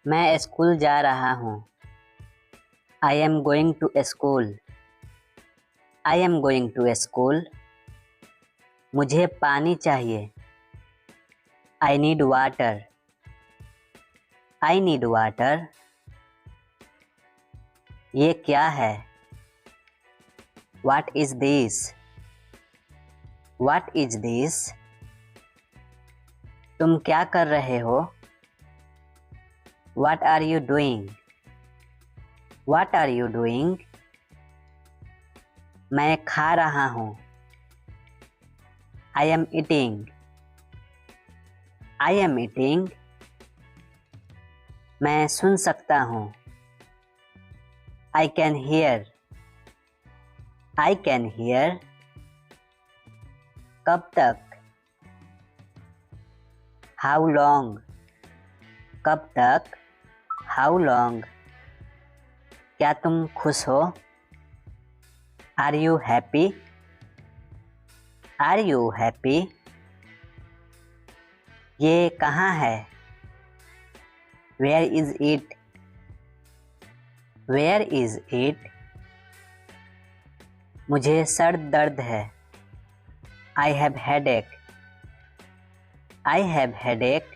मैं स्कूल जा रहा हूँ। I am going to school. I am going to school. मुझे पानी चाहिए। I need water. I need water. ये क्या है? What is this? What is this? तुम क्या कर रहे हो? What are you doing? What are you doing? मैं खा रहा हूँ। I am eating. I am eating. मैं सुन सकता हूँ। I can hear. I can hear. कब तक? How long? कब तक? How long? क्या तुम खुश हो? Are you happy? Are you happy? ये कहाँ है? Where is it? Where is it? मुझे सर दर्द है। I have headache. I have headache.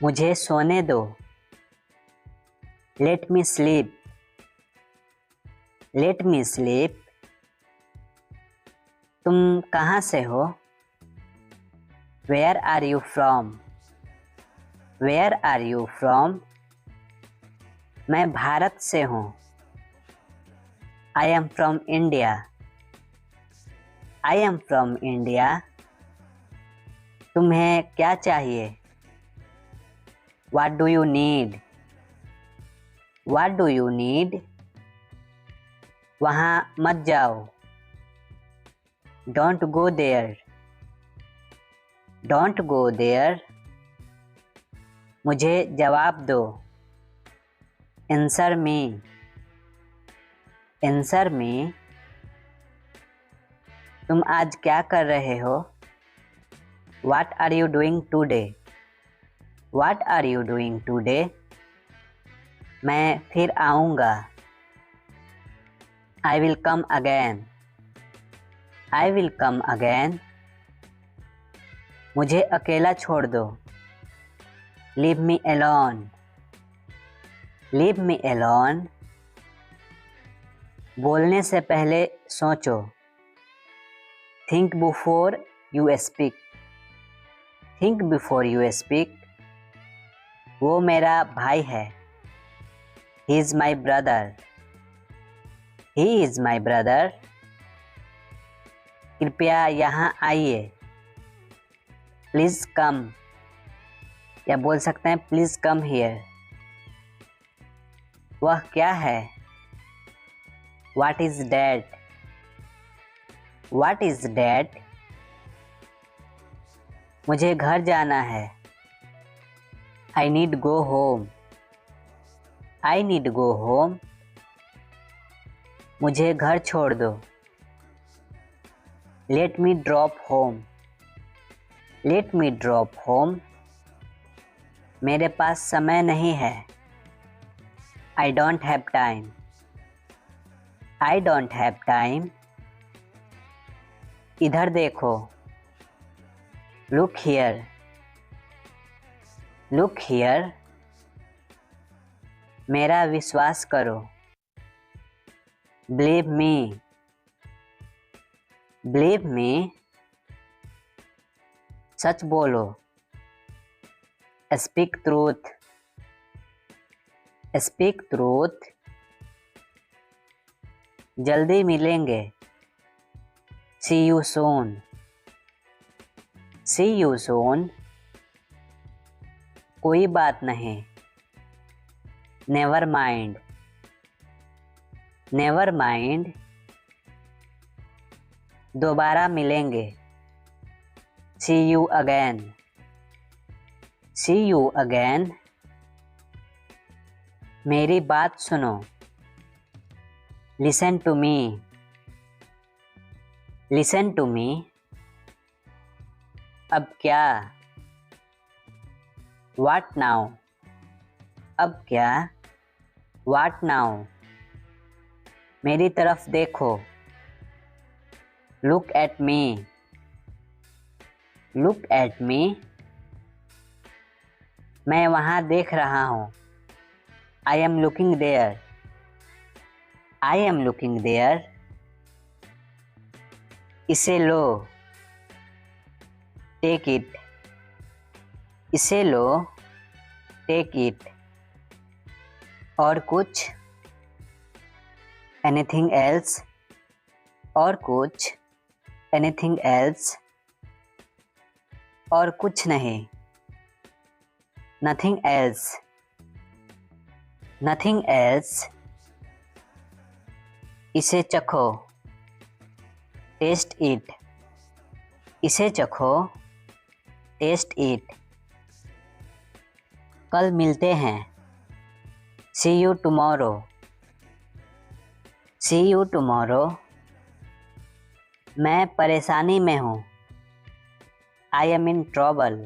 मुझे सोने दो। Let me sleep. Let me sleep. तुम कहाँ से हो? Where are you from? Where are you from? मैं भारत से हूँ। I am from India. I am from India. तुम्हें क्या चाहिए? What do you need? What do you need? वहाँ मत जाओ। Don't go there. Don't go there. मुझे जवाब दो। Answer me. Answer me. तुम आज क्या कर रहे हो? What are you doing today? What are you doing today? मैं फिर आऊँगा। I will come again. I will come again. मुझे अकेला छोड़ दो। Leave me alone. Leave me alone. बोलने से पहले सोचो। Think before you speak. Think before you speak. वो मेरा भाई है। He is my brother. He is my brother. कृपया यहाँ आइए। Please come. या बोल सकते हैं Please come here. वह क्या है? What is that? What is that? मुझे घर जाना है। I need go home. I need go home. मुझे घर छोड़ दो। Let me drop home. Let me drop home. मेरे पास समय नहीं है। I don't have time. I don't have time. इधर देखो। Look here. Look here. मेरा विश्वास करो। Believe me. Believe me. सच बोलो। Speak truth. Speak truth. जल्दी मिलेंगे। See you soon. See you soon. कोई बात नहीं। Never mind. Never mind. दोबारा मिलेंगे। See you again. See you again. मेरी बात सुनो। Listen to me. Listen to me. अब क्या? What now? अब क्या? What now? मेरी तरफ देखो। Look at me. Look at me. मैं वहाँ देख रहा हूँ। I am looking there. I am looking there. इसे लो। Take it. इसे लो। Take it. और कुछ? Anything else? और कुछ? Anything else? और कुछ नहीं। Nothing else. Nothing else. इसे चखो। Taste it. इसे चखो। Taste it. कल मिलते हैं। See you tomorrow. See you tomorrow. मैं परेशानी में हूँ। I am in trouble.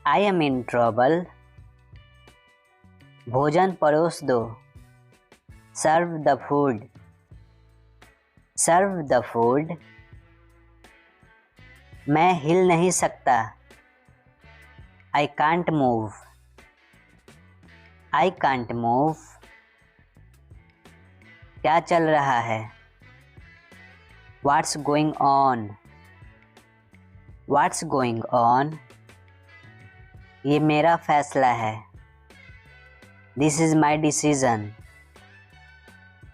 I am in trouble. भोजन परोस दो। Serve the food. Serve the food. मैं हिल नहीं सकता। I can't move. I can't move. क्या चल रहा है? What's going on? What's going on? ये मेरा फैसला है। This is my decision.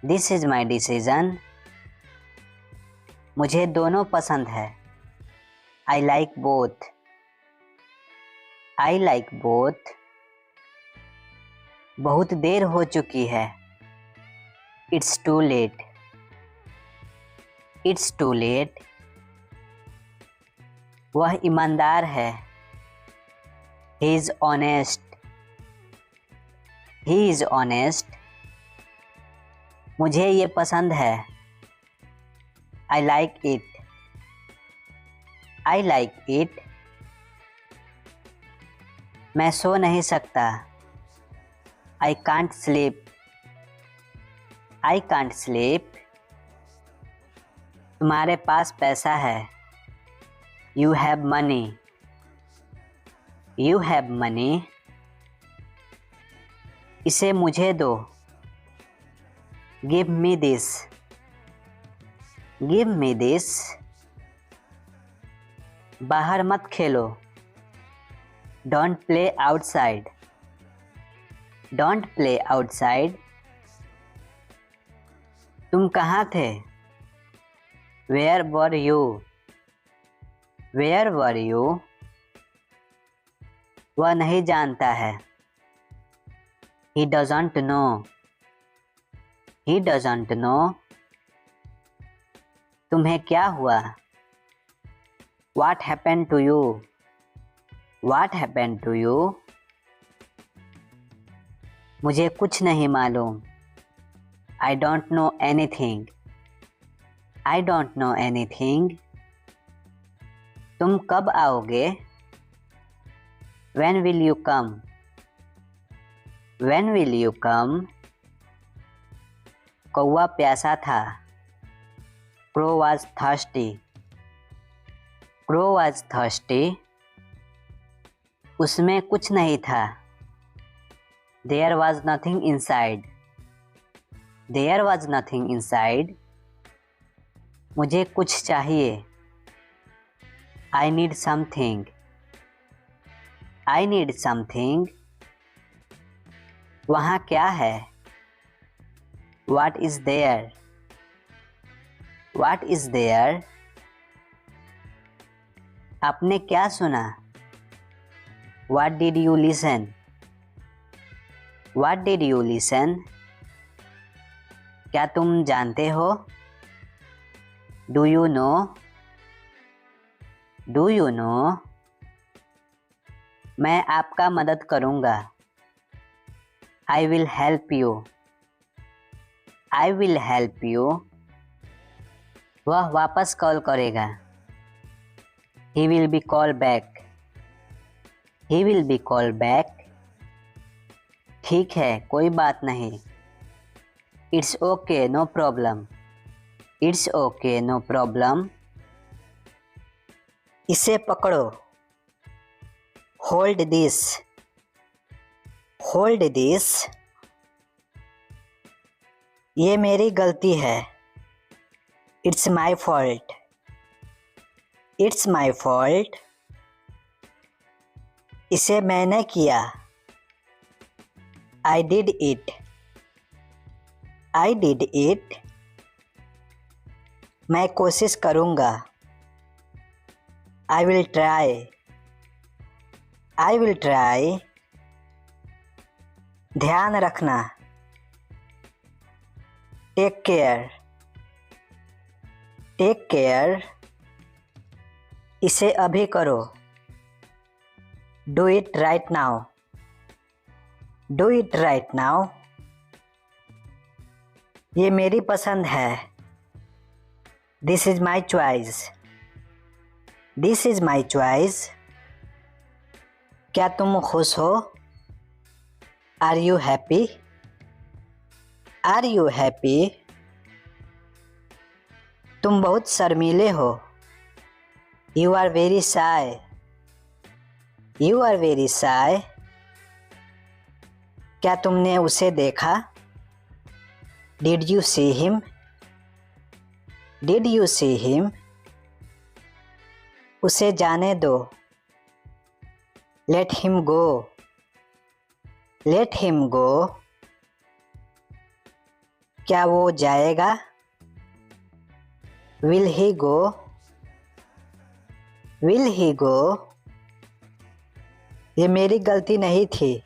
This is my decision. मुझे दोनों पसंद है। I like both. I like both. बहुत देर हो चुकी है। It's too late. It's too late. वह ईमानदार है। He is honest. He is honest. मुझे ये पसंद है। I like it. I like it. मैं सो नहीं सकता। I can't sleep. I can't sleep. तुम्हारे पास पैसा है। You have money. You have money. इसे मुझे दो। Give me this. Give me this. बाहर मत खेलो। Don't play outside. Don't play outside. तुम कहाँ थे? Where were you? Where were you? वह नहीं जानता है। He doesn't know. He doesn't know. तुम्हें क्या हुआ? What happened to you? What happened to you? मुझे कुछ नहीं मालूम। I don't know anything. I don't know anything. तुम कब आओगे? When will you come? When will you come? कौवा प्यासा था। Crow was thirsty. Crow was thirsty. उसमें कुछ नहीं था। There was nothing inside. There was nothing inside. मुझे कुछ चाहिए। I need something. I need something. वहाँ क्या है? What is there? What is there? आपने क्या सुना? What did you listen? What did you listen? क्या तुम जानते हो? Do you know? Do you know? मैं आपका मदद करूँगा। I will help you. I will help you. वह वापस कॉल करेगा। He will be call back. He will be called back. ठीक है, कोई बात नहीं. It's okay, no problem. It's okay, no problem. इसे पकड़ो. Hold this. Hold this. ये मेरी गलती है. It's my fault. It's my fault. इसे मैंने किया. I did it. I did it. मैं कोशिश करूँगा. I will try. I will try. ध्यान रखना. Take care. Take care. इसे अभी करो. Do it right now. Do it right now. ये मेरी पसंद है. This is my choice. This is my choice. क्या तुम खुश हो? Are you happy? Are you happy? तुम बहुत शर्मीले हो. You are very shy. You are very shy. क्या तुमने उसे देखा? Did you see him? Did you see him? उसे जाने दो. Let him go. Let him go. क्या वो जाएगा? Will he go? Will he go? ये मेरी गलती नहीं थी.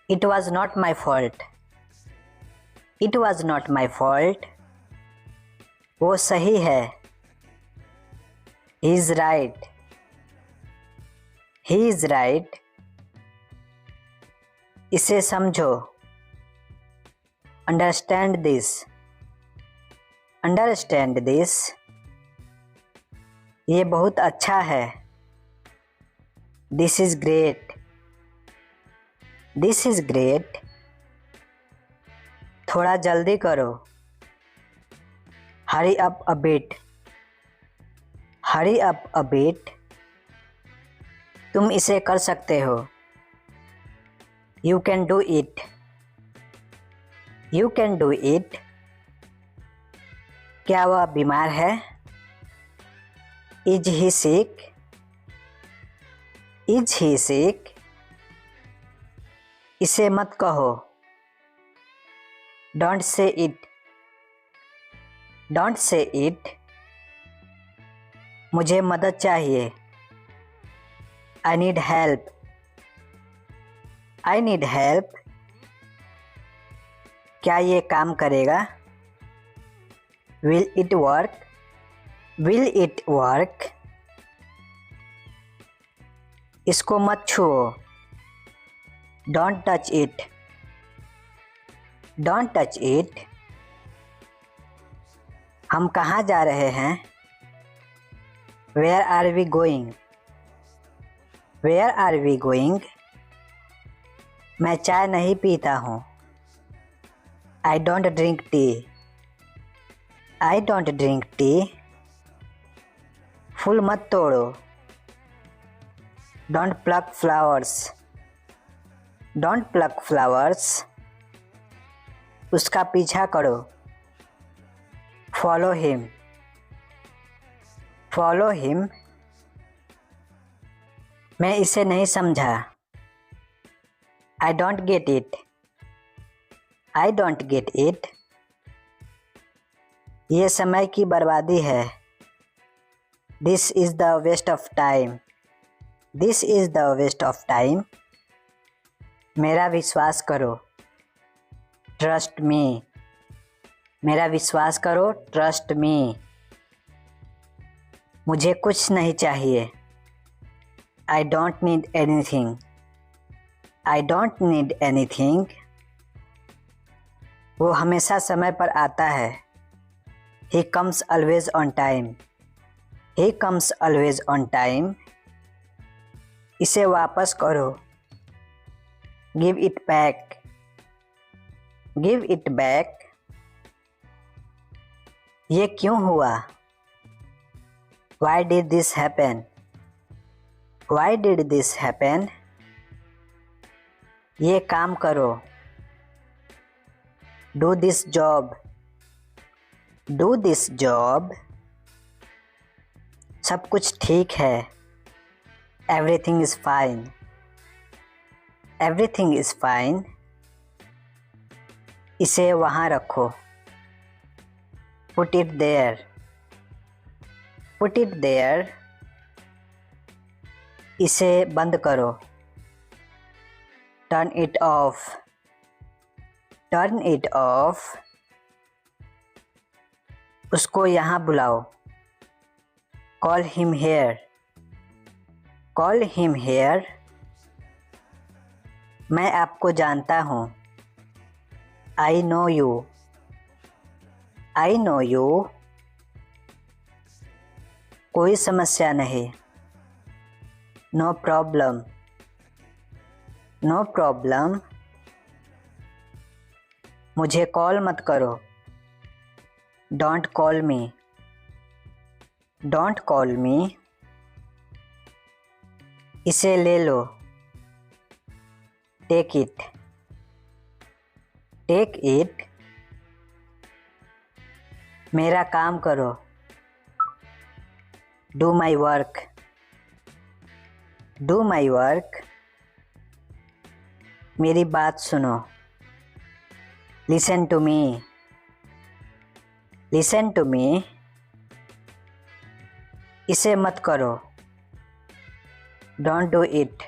It was not my fault. It was not my fault. वो सही है. He is right. He is right. इसे समझो. Understand this. Understand this. ये बहुत अच्छा है. This is great. This is great. थोड़ा जल्दी करो. Hurry up a bit. Hurry up a bit. तुम इसे कर सकते हो. You can do it. You can do it. क्या वह बीमार है? Is he sick? Is he sick? इसे मत कहो. Don't say it. Don't say it. मुझे मदद चाहिए. I need help. I need help. क्या ये काम करेगा? Will it work? Will it work? इसको मत छुओ. Don't touch it. Don't touch it. हम कहाँ जा रहे हैं? Where are we going? Where are we going? मैं चाय नहीं पीता हूँ. I don't drink tea. I don't drink tea. फूल मत तोड़ो. Don't pluck flowers. Don't pluck flowers. उसका पीछा करो. Follow him. Follow him. मैं इसे नहीं समझा. I don't get it. I don't get it. ये समय की बर्बादी है. This is the waste of time. This is the waste of time. मेरा विश्वास करो. Trust me. मेरा विश्वास करो. Trust me. मुझे कुछ नहीं चाहिए. I don't need anything. I don't need anything. वो हमेशा समय पर आता है. He comes always on time. He comes always on time. इसे वापस करो। Give it back. Give it back. ये क्यों हुआ? Why did this happen? Why did this happen? ये काम करो। Do this job. Do this job. सब कुछ ठीक है। Everything is fine. Everything is fine. इसे वहाँ रखो। Put it there. Put it there. इसे बंद करो। Turn it off. Turn it off. उसको यहाँ बुलाओ। Call him here. Call him here. मैं आपको जानता हूँ। I know you. I know you. कोई समस्या नहीं। No problem. No problem. मुझे कॉल मत करो। Don't call me. Don't call me. इसे ले लो। Take it. Take it. मेरा काम करो। Do my work. Do my work. मेरी बात सुनो। Listen to me. Listen to me. इसे मत करो। Don't do it.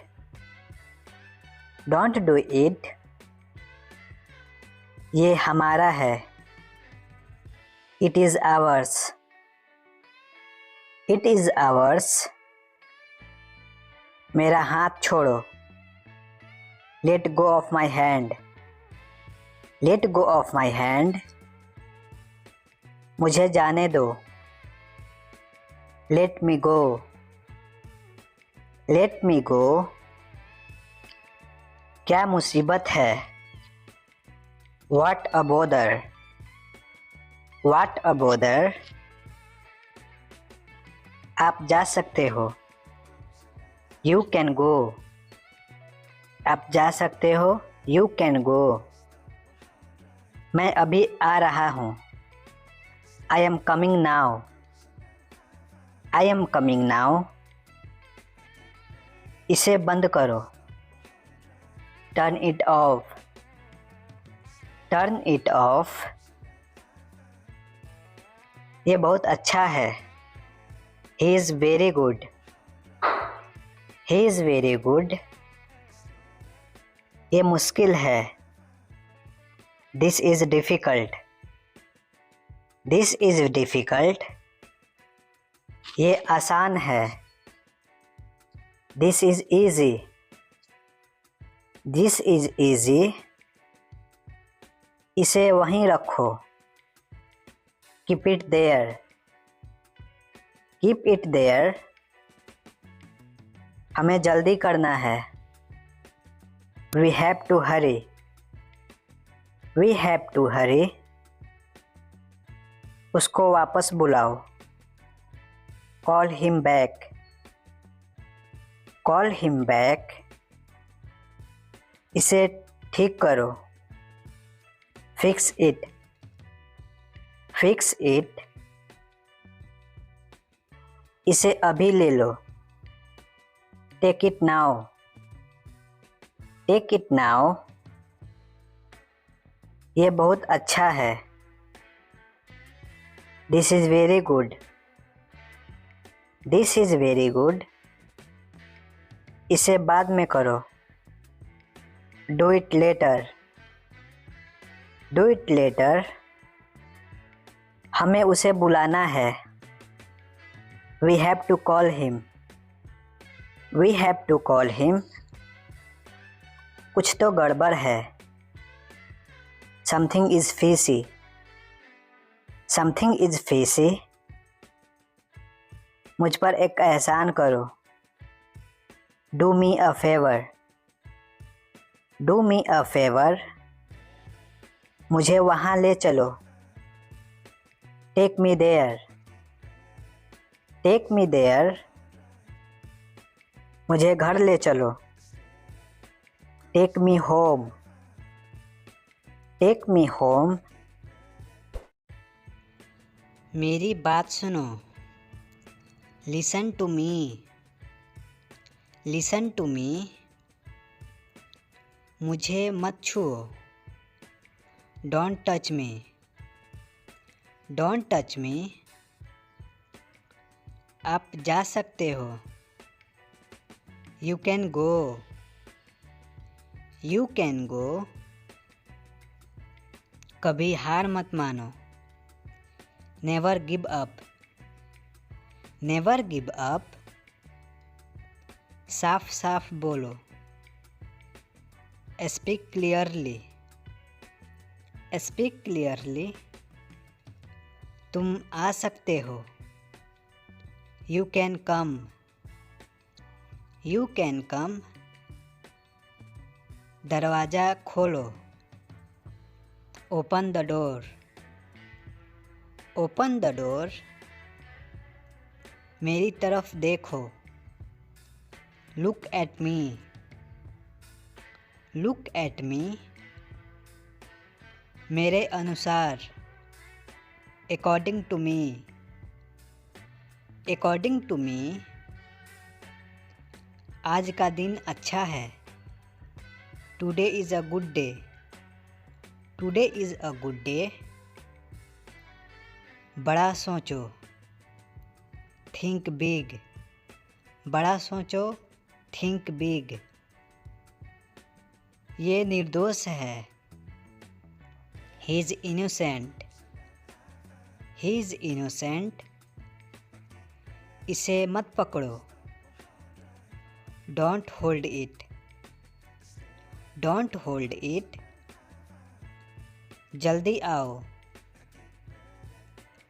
Don't do it. ये हमारा है। It is ours. It is ours. मेरा हाथ छोड़ो। Let go of my hand. Let go of my hand. मुझे जाने दो। Let me go. Let me go. क्या मुसीबत है? What a bother. What a bother. आप जा सकते हो। You can go. आप जा सकते हो। You can go. मैं अभी आ रहा हूँ। I am coming now. I am coming now. इसे बंद करो। Turn it off. Turn it off. ये बहुत अच्छा है। He is very good. He is very good. ये मुश्किल है। This is difficult. This is difficult. ये आसान है। This is easy. This is easy. इसे वहीं रखो। Keep it there. Keep it there. हमें जल्दी करना है। We have to hurry. We have to hurry. उसको वापस बुलाओ। Call him back. Call him back. इसे ठीक करो। Fix it. Fix it. इसे अभी ले लो। Take it now. Take it now. ये बहुत अच्छा है। This is very good. This is very good. इसे बाद में करो। Do it later. Do it later. हमें उसे बुलाना है। We have to call him. We have to call him. कुछ तो गड़बड़ है। Something is fishy. Something is fishy. मुझ पर एक एहसान करो। Do me a favour, do me a favour, मुझे वहाँ ले चलो। Take me there, take me there, मुझे घर ले चलो। Take me home, take me home, मेरी बात सुनो। Listen to me, listen to me, मुझे मत छुओ। Don't touch me, don't touch me, आप जा सकते हो। You can go, you can go, कभी हार मत मानो। Never give up, never give up, साफ साफ बोलो। स्पीक क्लियरली, स्पीक क्लियरली, तुम आ सकते हो। You can come, you can come, दरवाज़ा खोलो। Open the door, open the door, मेरी तरफ देखो। Look at me, look at me, मेरे अनुसार। According to me, according to me, आज का दिन अच्छा है। Today is a good day, today is a good day, बड़ा सोचो। थिंक बिग, बड़ा सोचो। थिंक बिग, ये निर्दोष है। He is innocent, he is innocent, इसे मत पकड़ो। Don't hold it, don't hold it, जल्दी आओ।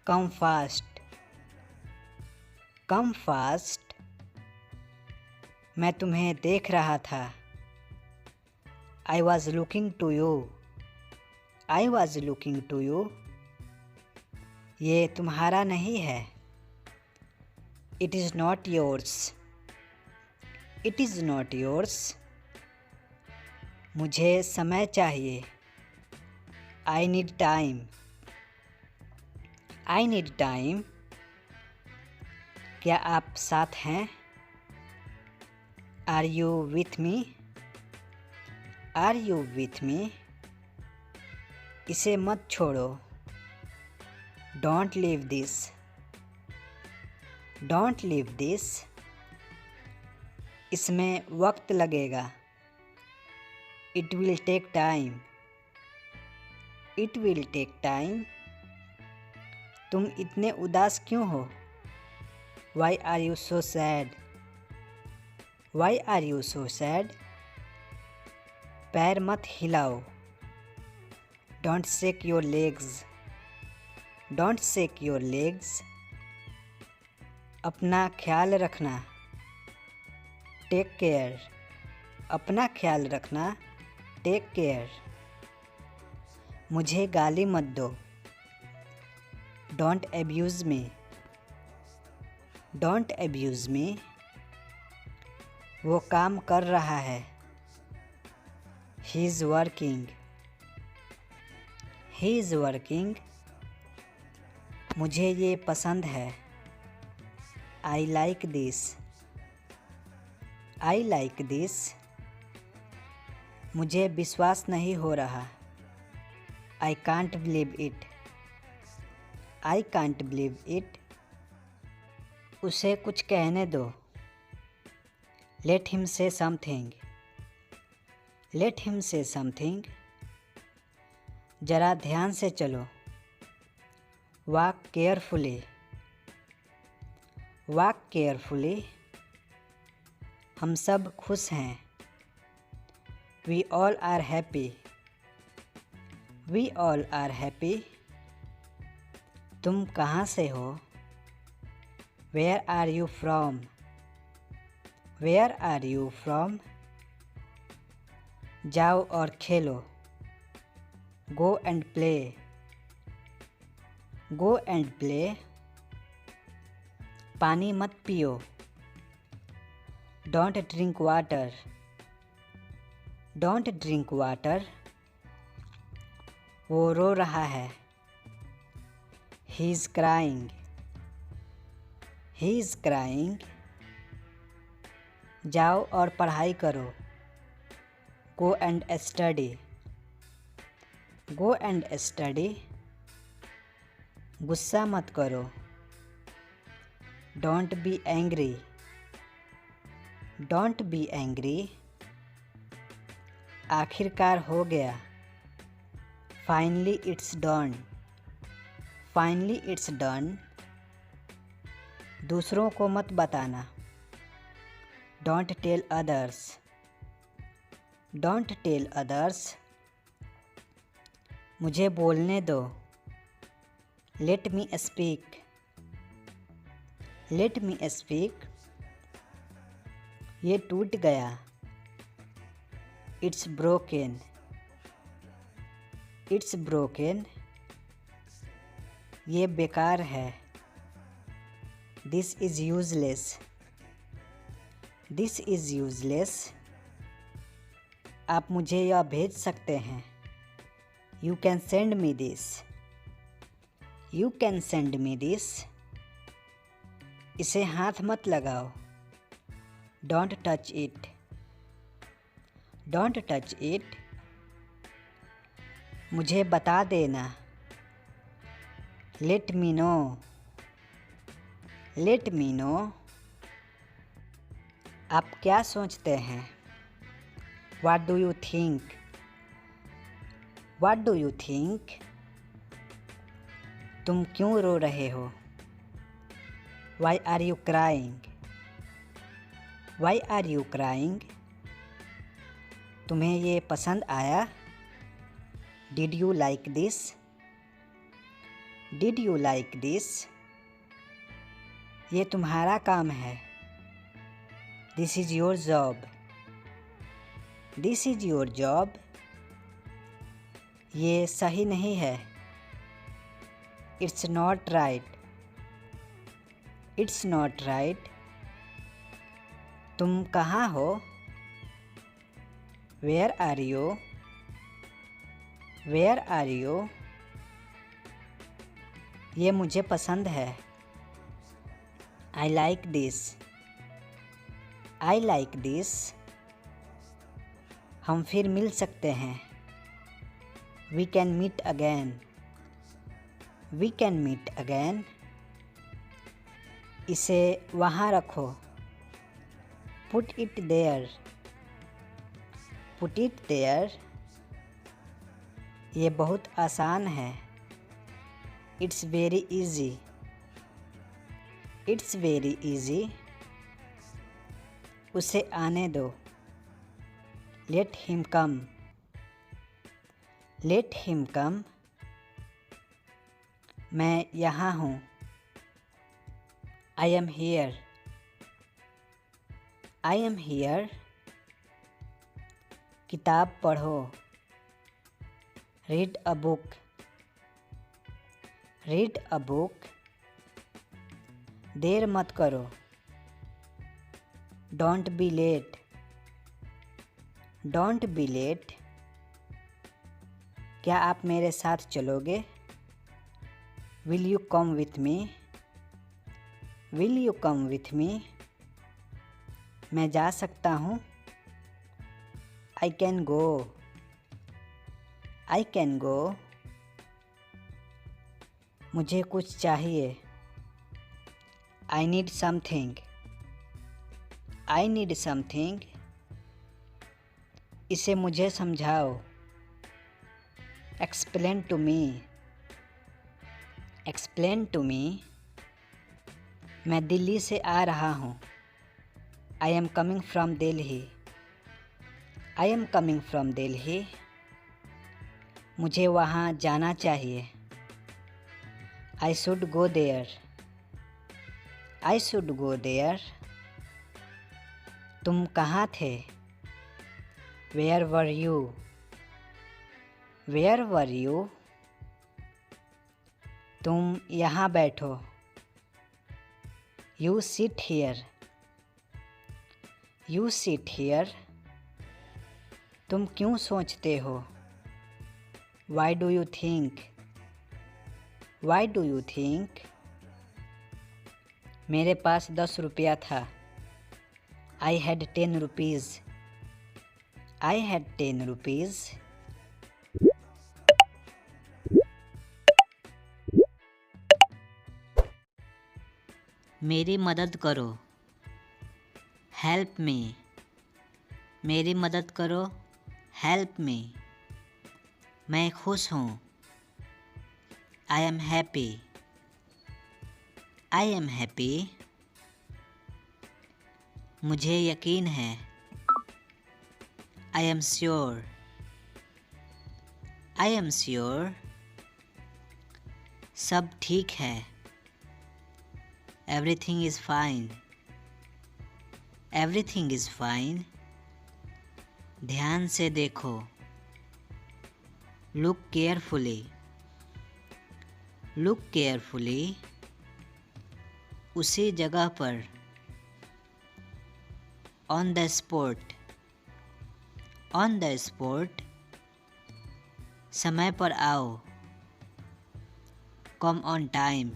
कम फास्ट, कम फास्ट, मैं तुम्हें देख रहा था। I was looking to you, I was looking to you, ये तुम्हारा नहीं है। It is not yours, it is not yours, मुझे समय चाहिए। I need time, I need time, क्या आप साथ हैं? Are you with me, are you with me, इसे मत छोड़ो। Don't leave this, don't leave this, इसमें वक्त लगेगा। It will take time, it will take time, तुम इतने उदास क्यों हो? Why are you so sad, why are you so sad, पैर मत हिलाओ। Don't shake your legs, don't shake your legs, अपना ख्याल रखना। टेक केयर, अपना ख्याल रखना। टेक केयर, मुझे गाली मत दो। Don't abuse me, don't abuse me, वो काम कर रहा है। He is working, he is working, मुझे ये पसंद है। I like this, I like this, मुझे विश्वास नहीं हो रहा। I can't believe it, I can't believe it, उसे कुछ कहने दो। Let him say something, let him say something, जरा ध्यान से चलो। वॉक केयरफुली, वॉक केयरफुली, हम सब खुश हैं। We all are happy, we all are happy, तुम कहाँ से हो? Where are you from, where are you from? जाओ और खेलो। Go and play. Go and play. पानी मत पियो। Don't drink water. Don't drink water. वो रो रहा है। He is crying. He is crying. जाओ और पढ़ाई करो। Go and study. Go and study. गुस्सा मत करो। Don't be angry. Don't be angry. आखिरकार हो गया। Finally it's done. Finally it's done. दूसरों को मत बताना। Don't tell others. Don't tell others. मुझे बोलने दो। Let me speak. Let me speak. ये टूट गया। It's broken. It's broken. ये बेकार है। This is useless. This is useless. आप मुझे यह भेज सकते हैं। You can send me this. You can send me this. इसे हाथ मत लगाओ। Don't touch it. Don't touch it. मुझे बता देना। Let me know. Let me know. आप क्या सोचते हैं? What do you think? What do you think? तुम क्यों रो रहे हो? Why are you crying? Why are you crying? तुम्हें ये पसंद आया? Did you like this? Did you like this? ये तुम्हारा काम है। This is your job. This is your job. ये सही नहीं है। It's not right. It's not right. तुम कहाँ हो? Where are you? Where are you? ये मुझे पसंद है। I like this. I like this. हम फिर मिल सकते हैं। We can meet again. We can meet again. इसे वहाँ रखो। Put it there. Put it there. ये बहुत आसान है। It's very easy. It's very easy. उसे आने दो। Let him come. Let him come. मैं यहाँ हूँ। I am here. I am here. किताब पढ़ो। Read a book. Read a book. देर मत करो। Don't be late. Don't be late. क्या आप मेरे साथ चलोगे? Will you come with me? Will you come with me? मैं जा सकता हूँ। I can go. I can go. मुझे कुछ चाहिए। I need something. I need something. इसे मुझे समझाओ। Explain to me. Explain to me. मैं दिल्ली से आ रहा हूँ। I am coming from Delhi. I am coming from Delhi. मुझे वहाँ जाना चाहिए। I should go there. I should go there. तुम कहाँ थे? Where were you? Where were you? तुम यहाँ बैठो। You sit here. You sit here. तुम क्यों सोचते हो? Why do you think? Why do you think? मेरे पास 10 रुपया था। I had 10 rupees. I had 10 rupees. मेरी मदद करो। Help me. मेरी मदद करो। Help me. मैं खुश हूँ। I am happy. I am happy. मुझे यकीन है। I am sure. I am sure. सब ठीक है। Everything is fine. Everything is fine. ध्यान से देखो। Look carefully. Look carefully. उसी जगह पर। On the spot. On the spot. समय पर आओ। Come on time.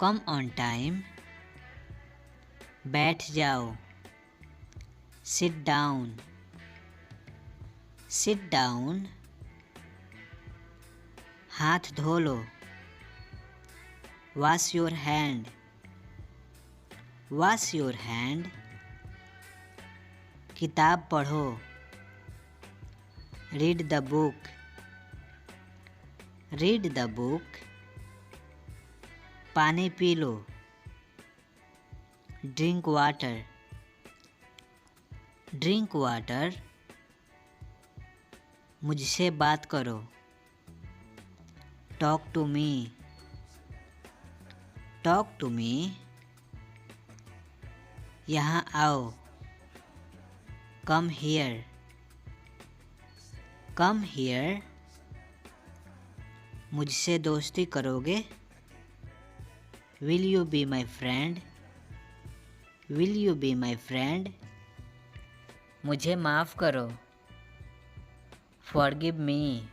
Come on time. बैठ जाओ। Sit down. Sit down. हाथ धो लो। Wash your hand. Wash your hand. किताब पढ़ो। Read the book. Read the book. पानी पी लो। Drink water. Drink water. मुझसे बात करो। Talk to me. Talk to me. यहाँ आओ। Come here. Come here. मुझसे दोस्ती करोगे? Will you be my friend? Will you be my friend? मुझे माफ़ करो। Forgive me.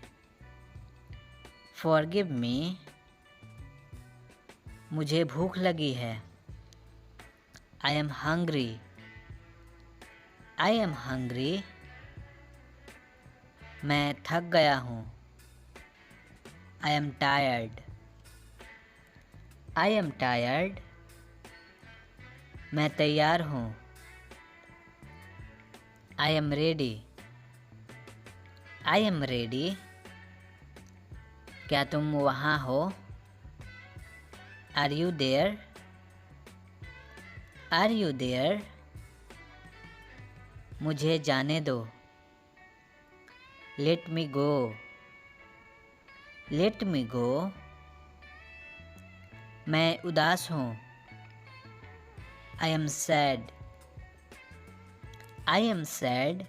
Forgive me. मुझे भूख लगी है। I am hungry. I am hungry. मैं थक गया हूँ। I am tired. I am tired. मैं तैयार हूँ। I am ready. I am ready. क्या तुम वहाँ हो? Are you there? Are you there? मुझे जाने दो। Let me go. Let me go. मैं उदास हूँ। I am sad. I am sad.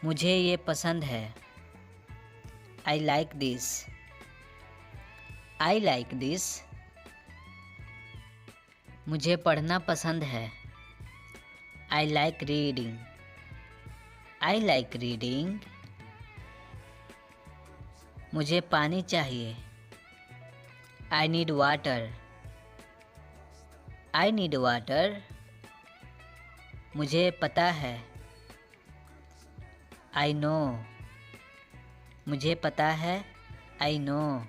मुझे ये पसंद है। I like this. I like this. मुझे पढ़ना पसंद है। I like reading. I like reading. मुझे पानी चाहिए। I need water. I need water. मुझे पता है। I know. मुझे पता है। I know.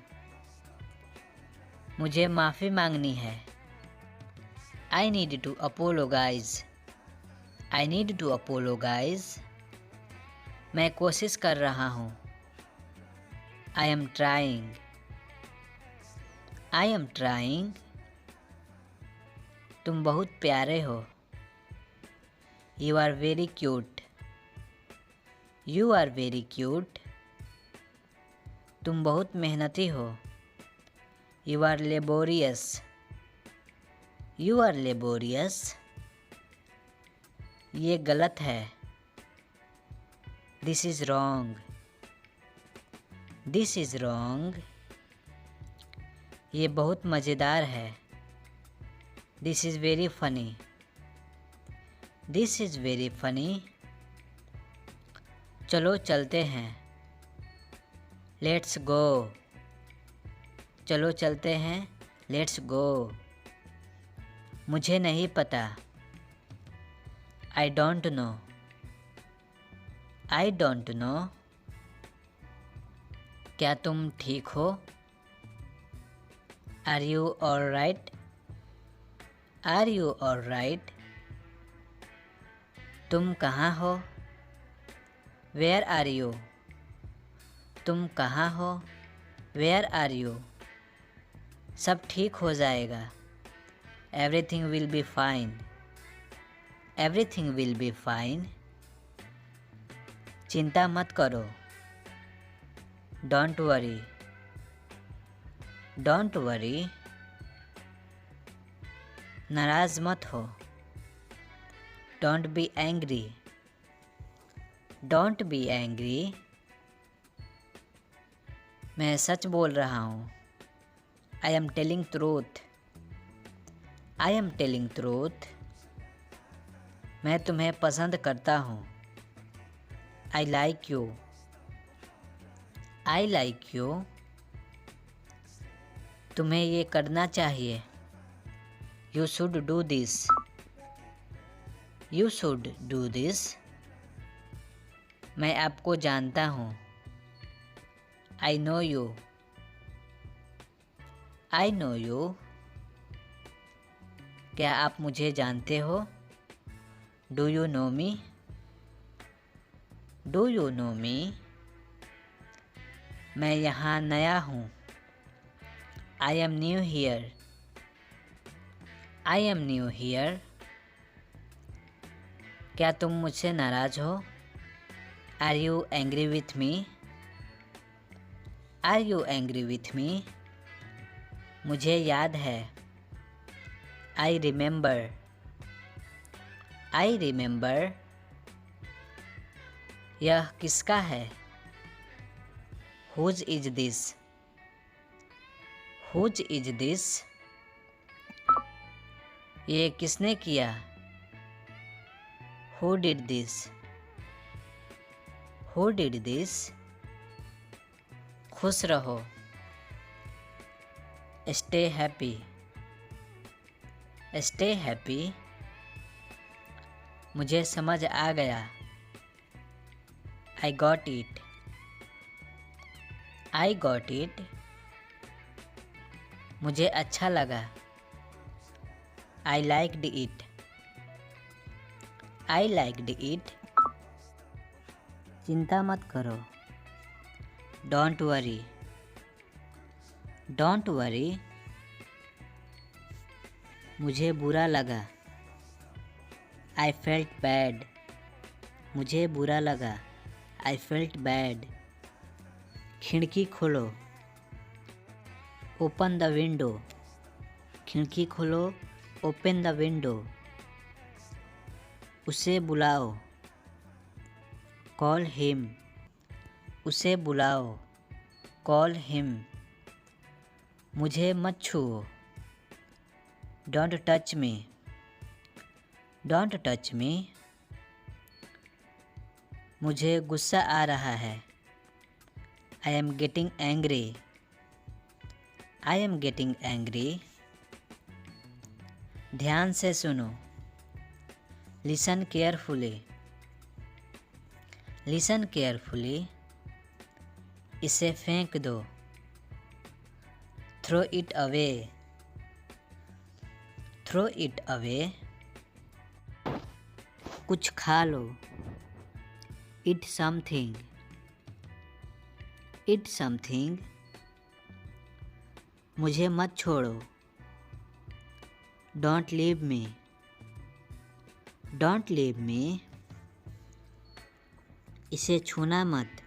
मुझे माफ़ी मांगनी है। I need to apologise. I need to apologise. मैं कोशिश कर रहा हूँ। I am trying. I am trying. तुम बहुत प्यारे हो। You are very cute. You are very cute. तुम बहुत मेहनती हो। You are laborious. You are laborious, ये गलत है। This is wrong, this is wrong, ये बहुत मज़ेदार है। This is very funny, this is very funny, चलो चलते हैं। लेट्स गो, चलो चलते हैं। लेट्स गो, मुझे नहीं पता। I don't know, I don't know, क्या तुम ठीक हो? Are you alright, are you alright, तुम कहाँ हो? वेयर आर यू, तुम कहाँ हो? वेयर आर यू, सब ठीक हो जाएगा। Everything will be fine, everything will be fine, चिंता मत करो। डोंट वरी, डोंट वरी, नाराज़ मत हो। Don't be angry, don't be angry, मैं सच बोल रहा हूँ। I am telling truth, I am telling truth, मैं तुम्हें पसंद करता हूँ। I like you, I like you, तुम्हें ये करना चाहिए। You should do this, you should do this, मैं आपको जानता हूँ। I know you, I know you, क्या आप मुझे जानते हो? Do you know me, do you know me, मैं यहाँ नया हूँ। I am new here, I am new here, क्या तुम मुझसे नाराज़ हो? Are you angry with me, are you angry with me, मुझे याद है। आई रिमेंबर, आई रिमेंबर, यह किसका है? Whose is this, whose is this, ये किसने किया? Who did this, who did this, खुश रहो। स्टे हैप्पी, स्टे हैप्पी, मुझे समझ आ गया। I got it, I got it, मुझे अच्छा लगा। I liked it, I liked it, चिंता मत करो। डोंट वरी, डोंट वरी, मुझे बुरा लगा। आई फेल्ट बैड, मुझे बुरा लगा। आई फेल्ट बैड, खिड़की खोलो। ओपन द विंडो, खिड़की खोलो। ओपन द विंडो, उसे बुलाओ। कॉल हिम, उसे बुलाओ। कॉल हिम, मुझे मत छुओ। Don't touch me, don't touch me, मुझे गुस्सा आ रहा है। I am getting angry, I am getting angry, ध्यान से सुनो। लिसन केयरफुली, लिसन केयरफुली, इसे फेंक दो। Throw it away, throw it away, कुछ खा लो। इट समथिंग, इट समथिंग, मुझे मत छोड़ो। Don't leave me, don't leave me, इसे छूना मत।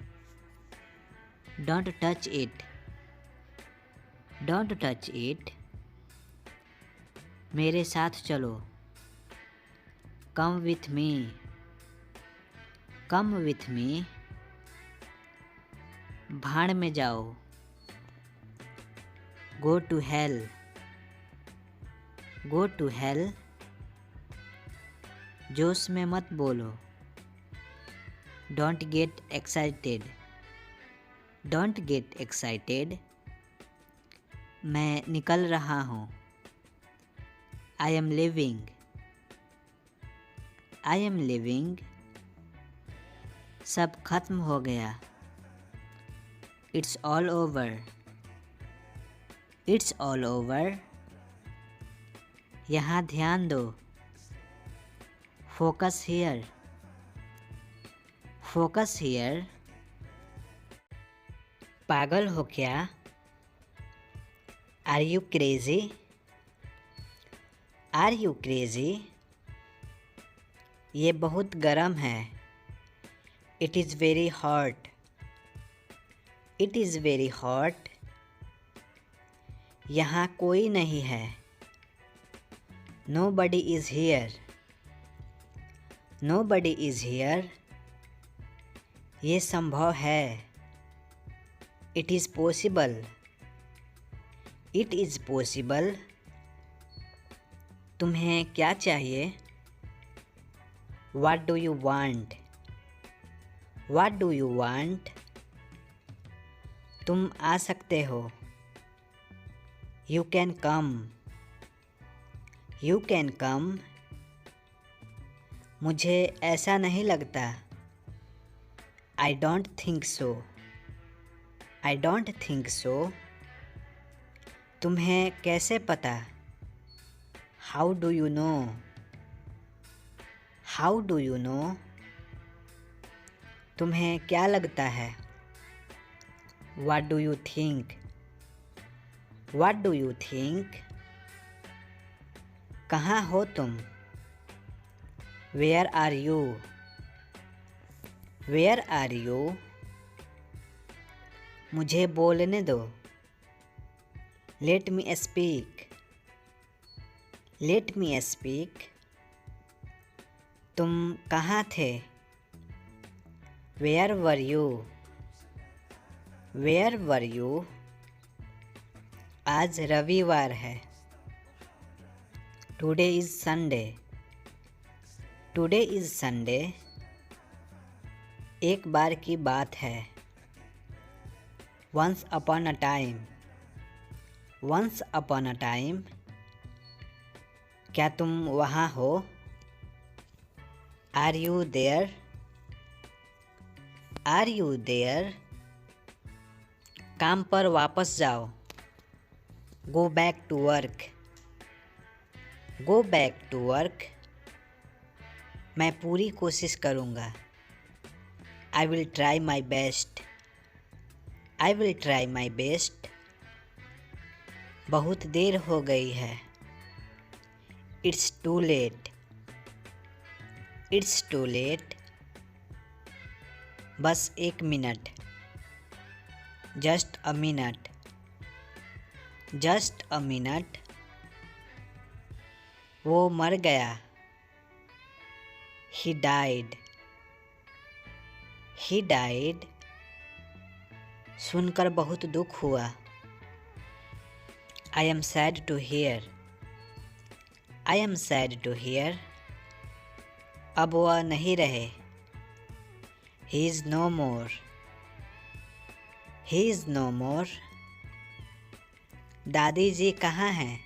Don't touch it, don't touch it, मेरे साथ चलो। Come with me. Come with me. भाड़ में जाओ। Go to hell. Go to hell. जोश में मत बोलो। Don't get excited. Don't get excited. मैं निकल रहा हूँ। I am living. I am leaving. सब खत्म हो गया। It's all over. It's all over. यहाँ ध्यान दो। Focus here. Focus here. पागल हो क्या? Are you crazy? Are you crazy? ये बहुत गर्म है। It is very hot. It is very hot. यहाँ कोई नहीं है। Nobody is here. Nobody is here. ये संभव है। It is possible. It is possible. तुम्हें क्या चाहिए? What do you want? What do you want? तुम आ सकते हो। You can come. You can come. मुझे ऐसा नहीं लगता। I don't think so. I don't think so. तुम्हें कैसे पता? How do you know? How do you know? तुम्हें क्या लगता है? What do you think? What do you think? कहाँ हो तुम? Where are you? Where are you? मुझे बोलने दो। Let me speak. Let me speak. तुम कहाँ थे? Where were you? Where were you? आज रविवार है। Today is Sunday. Today is Sunday. एक बार की बात है। Once upon a time. Once upon a time. क्या तुम वहाँ हो? Are you there? Are you there? काम पर वापस जाओ। Go back to work. Go back to work. मैं पूरी कोशिश करूँगा। I will try my best. I will try my best. बहुत देर हो गई है। It's too late. It's too late. बस एक minute. Just a minute. Just a minute. वो मर गया। He died. He died. सुनकर बहुत दुख हुआ। I am sad to hear. I am sad to hear. अब वह नहीं रहे। He is no more. He is no more. दादी जी कहाँ हैं?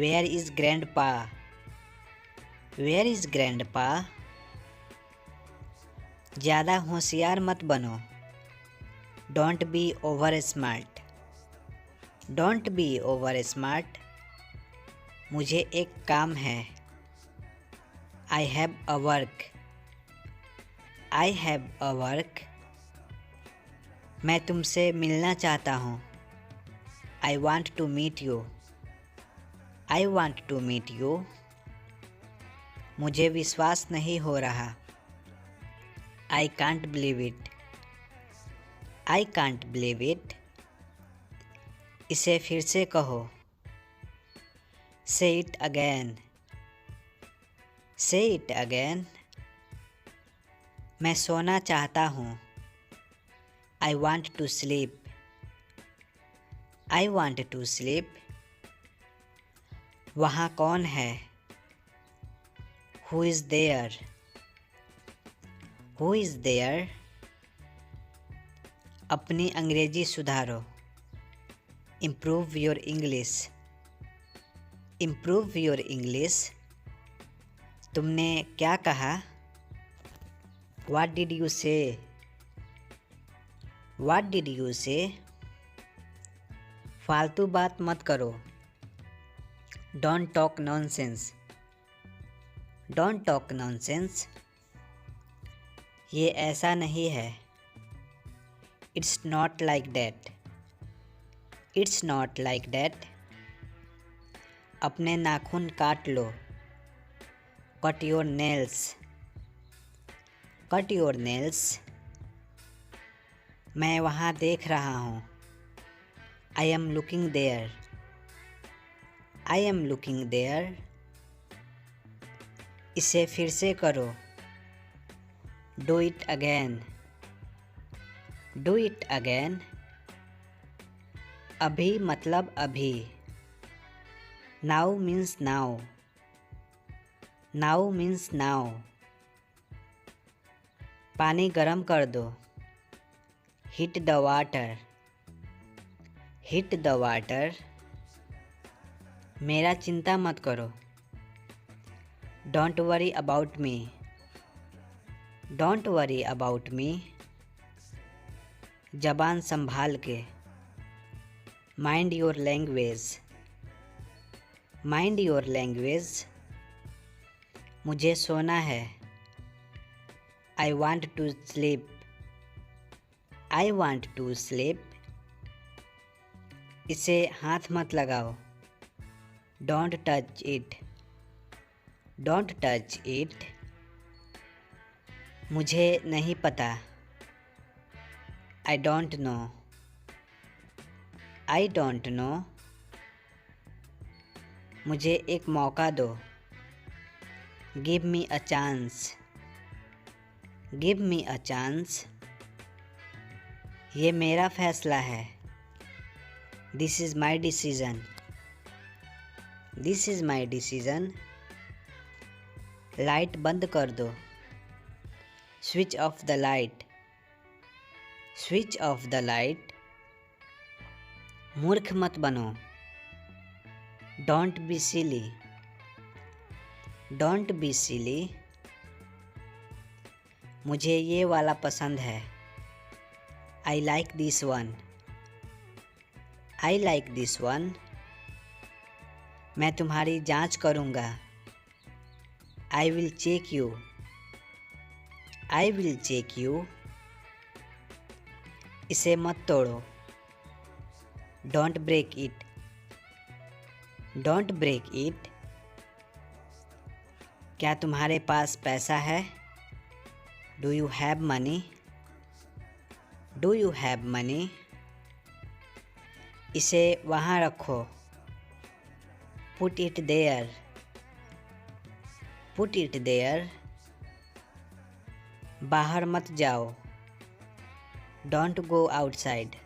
Where is grandpa? Where is grandpa? ज़्यादा होशियार मत बनो। Don't be over smart. Don't be over smart. मुझे एक काम है। I have a work. I have a work. मैं तुमसे मिलना चाहता हूँ। I want to meet you. I want to meet you. मुझे विश्वास नहीं हो रहा। I can't believe it. I can't believe it. इसे फिर से कहो। Say it again. Say it again. मैं सोना चाहता हूँ. I want to sleep. I want to sleep. वहाँ कौन है? Who is there? Who is there? अपनी अंग्रेजी सुधारो. Improve your English. Improve your English. तुमने क्या कहा? What did you say? What did you say? फालतू बात मत करो. Don't talk nonsense. Don't talk nonsense. ये ऐसा नहीं है. It's not like that. It's not like that. अपने नाखून काट लो. Cut your nails. Cut your nails. मैं वहाँ देख रहा हूँ. I am looking there. I am looking there. इसे फिर से करो. Do it again. Do it again. अभी मतलब अभी. Now means now. Now means now. पानी गरम कर दो. Heat the water. Heat the water. मेरा चिंता मत करो. Don't worry about me. Don't worry about me. जबान संभाल के. Mind your language. Mind your language. मुझे सोना है. I want to sleep. I want to sleep. इसे हाथ मत लगाओ. Don't touch it. Don't touch it. मुझे नहीं पता. I don't know. I don't know. मुझे एक मौका दो. Give me a chance. Give me a chance. ये मेरा फैसला है. This is my decision. This is my decision. Light बंद कर दो. Switch off the light. Switch off the light. मूर्ख मत बनो. Don't be silly. Don't be silly. मुझे ये वाला पसंद है. I like this one. I like this one. मैं तुम्हारी जांच करूँगा. I will check you. I will check you. इसे मत तोड़ो. Don't break it. Don't break it. क्या तुम्हारे पास पैसा है? Do you have money? Do you have money? इसे वहाँ रखो. Put it there. Put it there. बाहर मत जाओ. Don't go outside.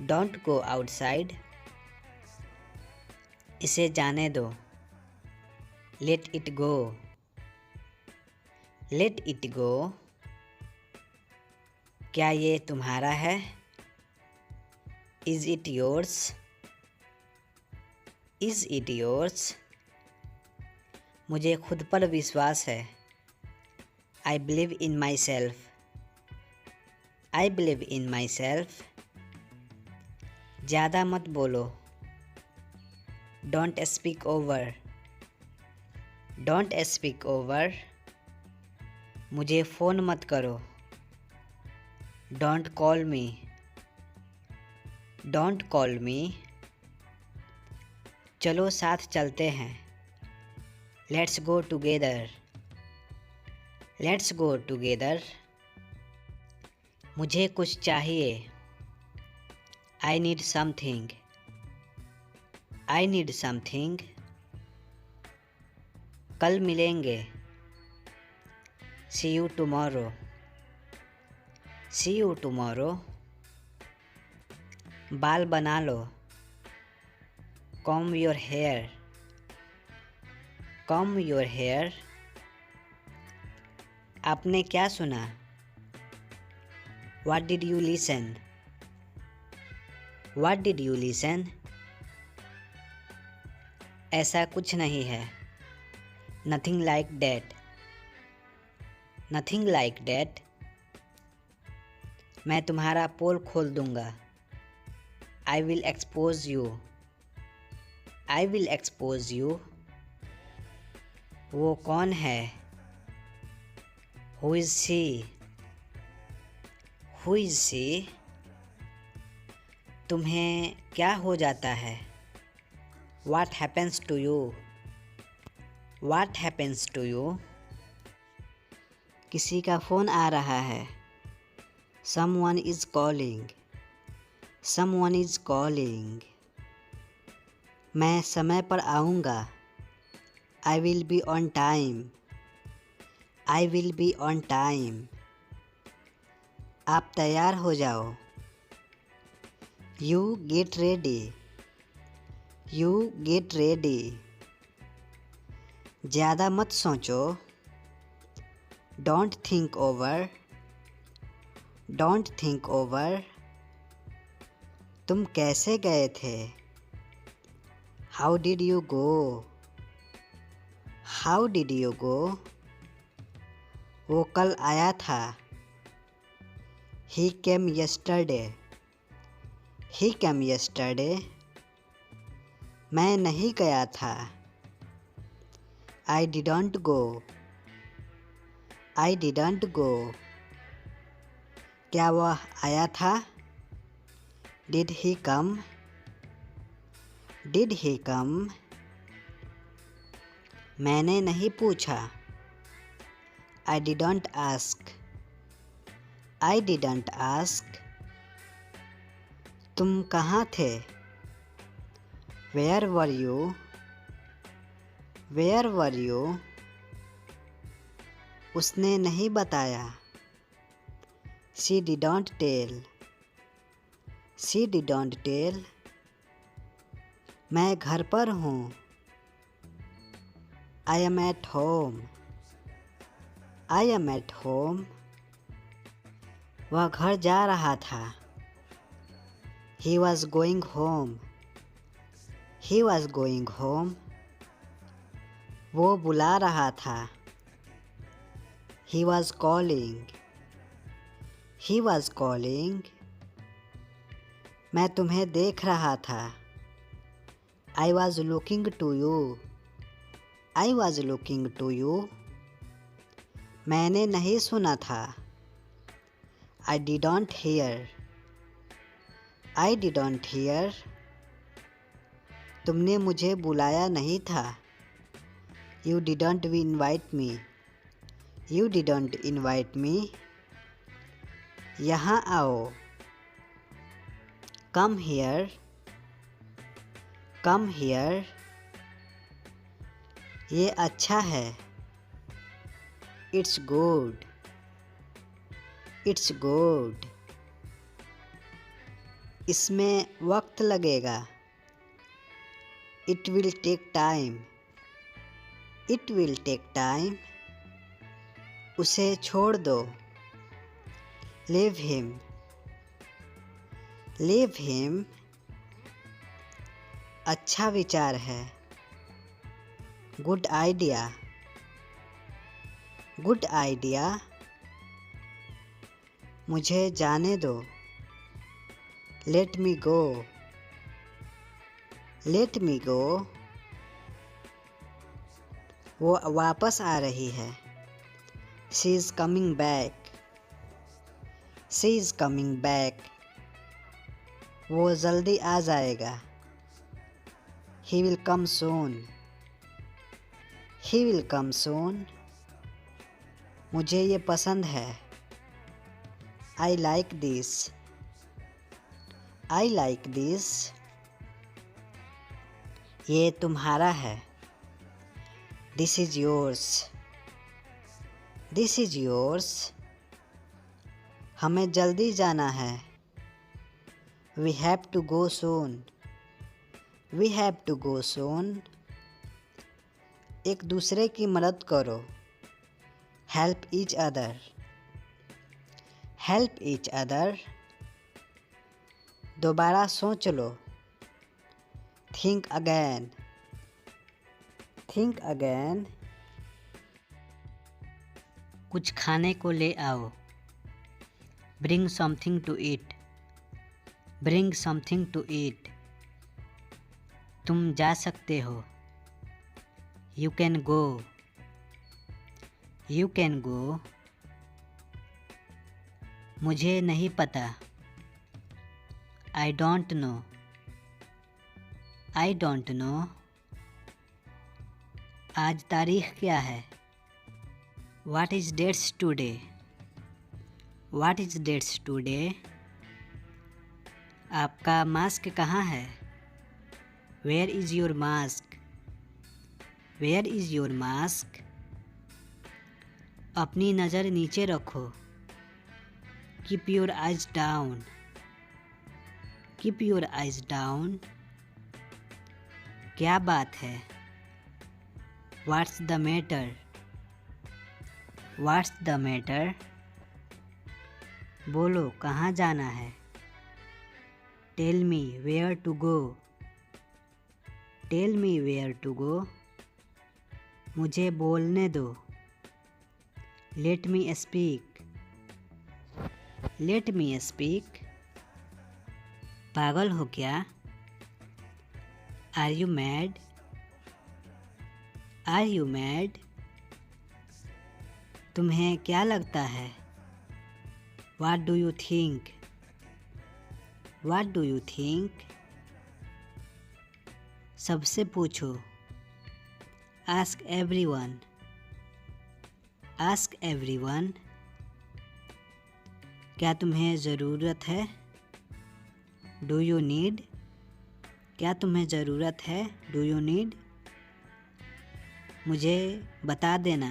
Don't go outside. इसे जाने दो. Let it go. Let it go. क्या ये तुम्हारा है? Is it yours? Is it yours? मुझे खुद पर विश्वास है. I believe in myself. I believe in myself. ज़्यादा मत बोलो. Don't speak over. Don't speak over. मुझे फ़ोन मत करो. Don't call me. Don't call me. चलो साथ चलते हैं. Let's go together. Let's go together. मुझे कुछ चाहिए. I need something. I need something. कल मिलेंगे। See you tomorrow. See you tomorrow. बाल बना लो। Comb your hair. Comb your hair. आपने क्या सुना? What did you listen? What did you listen? ऐसा कुछ नहीं है। Nothing like that. Nothing like that. मैं तुम्हारा पोल खोल दूंगा। I will expose you. I will expose you. वो कौन है? Who is she? Who is she? तुम्हें क्या हो जाता है? What happens to you? What happens to you? किसी का फ़ोन आ रहा है। Someone is calling. Someone is calling. मैं समय पर आऊँगा। I will be on time. I will be on time. आप तैयार हो जाओ। You get ready. You get ready. ज़्यादा मत सोचो। Don't think over. Don't think over. तुम कैसे गए थे? How did you go? How did you go? वो कल आया था। He came yesterday. He came yesterday. मैं नहीं गया था। I didn't go. I didn't go. क्या वह आया था? Did he come? Did he come? मैंने नहीं पूछा। I didn't ask. I didn't ask. तुम कहाँ थे? Where were you? Where were you? उसने नहीं बताया। She didn't tell. She didn't tell. मैं घर पर हूँ। I am at home. I am at home. वह घर जा रहा था। He was going home. He was going home. वो बुला रहा था। He was calling. He was calling. मैं तुम्हें देख रहा था। I was looking to you. I was looking to you. मैंने नहीं सुना था। I didn't hear. I didn't hear. तुमने मुझे बुलाया नहीं था। You didn't invite me. You didn't invite me. यहाँ आओ। Come here. Come here. ये अच्छा है। It's good. It's good. इसमें वक्त लगेगा। It will take time. It will take time. उसे छोड़ दो। Leave him. Leave him. अच्छा विचार है। Good idea. Good idea. मुझे जाने दो। Let me go. Let me go. वो वापस आ रही है। She is coming back. She is coming back. वो जल्दी आ जाएगा। He will come soon. He will come soon. मुझे ये पसंद है। I like this. I like this. ये तुम्हारा है। This is yours. This is yours. हमें जल्दी जाना है। We have to go soon. We have to go soon. एक दूसरे की मदद करो। Help each other. Help each other. दोबारा सोच लो। Think again. Think again. कुछ खाने को ले आओ। Bring something to eat. Bring something to eat. तुम जा सकते हो। You can go. You can go. मुझे नहीं पता। I don't know. I don't know. आज तारीख क्या है? What is dates today? What is dates today? आपका मास्क कहाँ है? Where is your mask? Where is your mask? अपनी नज़र नीचे रखो। Keep your eyes down. Keep your eyes down. क्या बात है? What's the matter? What's the matter? बोलो कहाँ जाना है? Tell me where to go. Tell me where to go. मुझे बोलने दो। Let me speak. Let me speak. पागल हो क्या? Are you mad? Are you mad? तुम्हें क्या लगता है? What do you think? What do you think? सबसे पूछो। Ask everyone. Ask everyone. क्या तुम्हें ज़रूरत है? Do you need? क्या तुम्हें ज़रूरत है? Do you need? मुझे बता देना।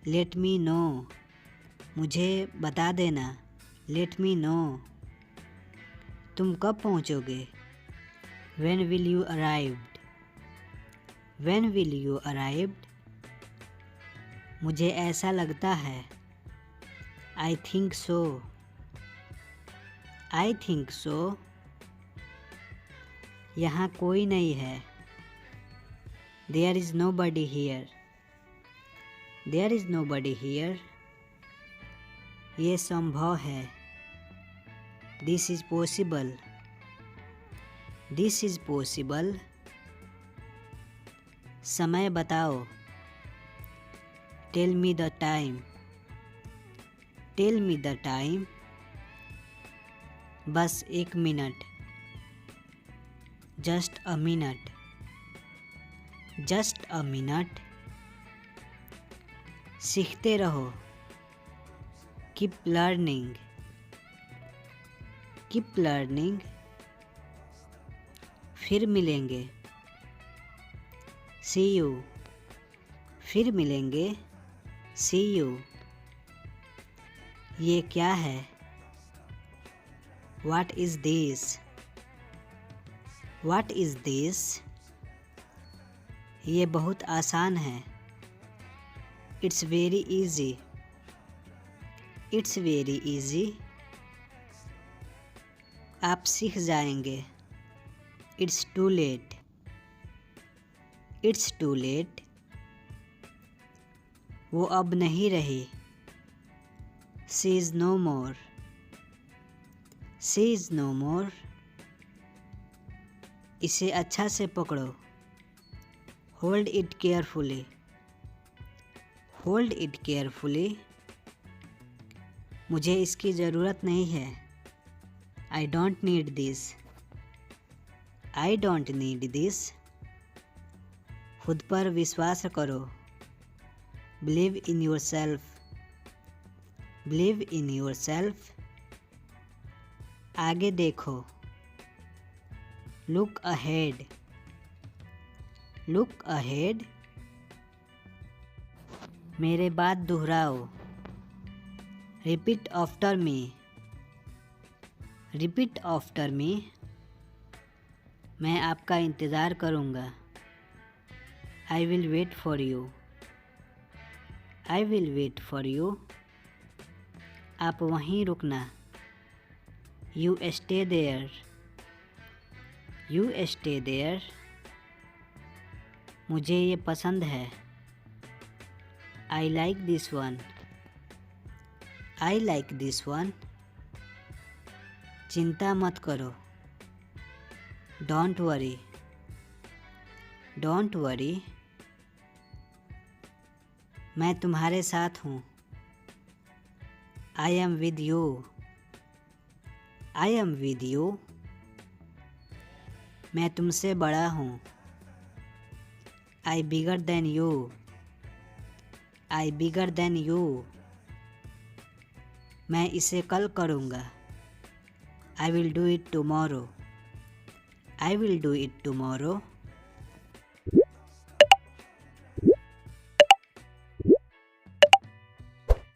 Let me know. मुझे बता देना। Let me know. तुम कब पहुँचोगे? When will you arrived? When will you arrived? मुझे ऐसा लगता है। I think so. I think so. यहाँ कोई नहीं है। There is nobody here. There is nobody here. ये संभव है। This is possible. This is possible. समय बताओ। Tell me the time. Tell me the time. बस एक minute. Just a minute. Just a minute. सीखते रहो। Keep learning. Keep learning. फिर मिलेंगे। See you. फिर मिलेंगे। See you. ये क्या है? What is this? What is this? ये बहुत आसान है। It's very easy. It's very easy. आप सीख जाएंगे। It's too late. It's too late. वो अब नहीं रही। She is no more. She is no more. इसे अच्छा से पकड़ो। Hold it carefully. Hold it carefully. मुझे इसकी ज़रूरत नहीं है। I don't need this. I don't need this. खुद पर विश्वास करो। Believe in yourself. Believe in yourself. आगे देखो। Look ahead. Look ahead. मेरे बात दोहराओ। Repeat after me. Repeat after me. मैं आपका इंतज़ार करूँगा। I will wait for you. I will wait for you. आप वहीं रुकना। You stay there. You stay there. मुझे ये पसंद है। I like this one. I like this one. चिंता मत करो। Don't worry. Don't worry. मैं तुम्हारे साथ हूँ। I am with you. I am with you. मैं तुमसे बड़ा हूँ। I bigger than you. I bigger than you. मैं इसे कल करूँगा। I will do it tomorrow. I will do it tomorrow.